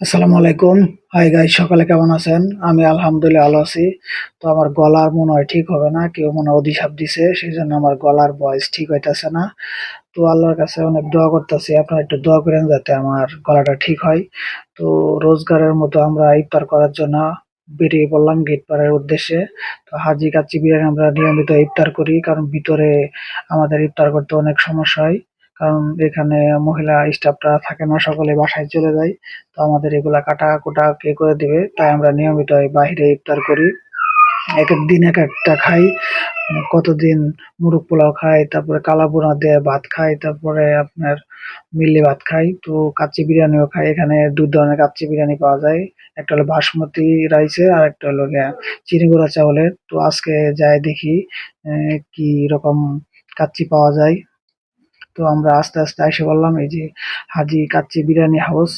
আসসালামু আলাইকুম। Hi guys, সকালে কেমন আছেন? আমি আলহামদুলিল্লাহ ভালো আছি। তো আমার গলার মনে হয় ঠিক হবে না, কেউ মনে হয় অভিশাপ দিছে, সেই জন্য আমার গলার ভয়েস ঠিক হইতাছে না। তো আল্লাহর কাছে অনেক দোয়া করতেছি, আপনারা একটু দোয়া করেন যাতে আমার গলাটা ঠিক হয়। তো রোজগারের মতো আমরা ইফতার করার জন্য বেরিয়ে পড়লাম গেট পাড়ের উদ্দেশ্যে। তো হাজি কাচ্চি বিরিয়ানি আমরা নিয়মিত ইফতার করি, কারণ ভিতরে আমাদের ইফতার করতে অনেক সমস্যা হয়। কারণ এখানে মহিলা স্টাফরা থাকে না, সকলে বাসায় চলে যায়। তো আমাদের এগুলা কাটা-কুটা কে করে দিবে? তাই আমরা নিয়মিত এই বাহিরে ইফতার করি। একেক দিন একেকটা খাই। কতদিন মোরগ পোলাও খাই, তারপরে কালা ভুনা দিয়ে ভাত খাই, তারপরে আপনার মিল্লি ভাত খাই। তো কাচ্চি বিরিয়ানিও খাই। এখানে ২ ধরনের কাচ্চি বিরিয়ানি পাওয়া যায়। একটা হলো বাসমতি রাইসের, আরেকটা হলো গিয়া চিনি গুঁড়া চাউলের। তো আজকে যাই দেখি কি রকম কাচ্চি পাওয়া যায়। তো আমরা আস্তে আইসা বললাম এই যে হাজি কাচ্চি বিরিয়ানি হাউস।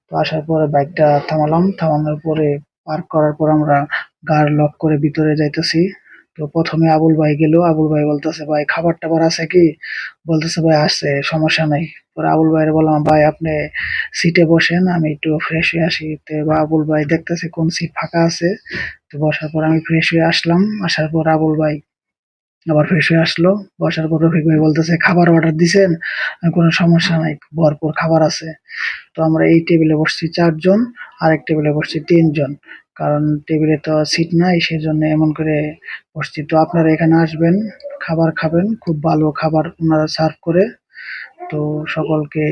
তো আসার পরে বাইকটা থামালাম, থামানোর পরে পার্ক করার পর আমরা গাড় লক করে ভিতরে যাইতেছি। তো প্রথমে আবুল ভাই গেল, আবুল ভাই বলতেছে ভাই খাবার টাবার আছে কি? বলতেছে ভাই আছে, সমস্যা নাই। পরে আবুল ভাইয়ের বললাম ভাই আপনি সিটে বসেন, আমি একটু ফ্রেশ হয়ে আসি। তো আবুল ভাই দেখতেছে কোন সিট ফাঁকা আছে। তো বসার পর আমি ফ্রেশ হয়ে আসলাম, আসার পর আবুল ভাই আবার ফ্রেশ হয়ে আসলো। বসার পর রফিক ভাই বলতেছে খাবার অর্ডার দিছেন? আমি কোনো সমস্যা নাই, ভরপুর খাবার আছে। তো আমরা এই টেবিলে বসছি ৪ জন, আরেক টেবিলে বসছি ৩ জন। কারণ টেবিলে তো সিট নাই, সেজন্য এমন করে বসছি। তো আপনারা এখানে আসবেন, খাবার খাবেন, খুব ভালো খাবার উনারা সার্ভ করে। তো সকলকে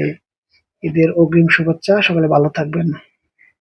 ঈদের অগ্রিম শুভেচ্ছা, সকলে ভালো থাকবেন।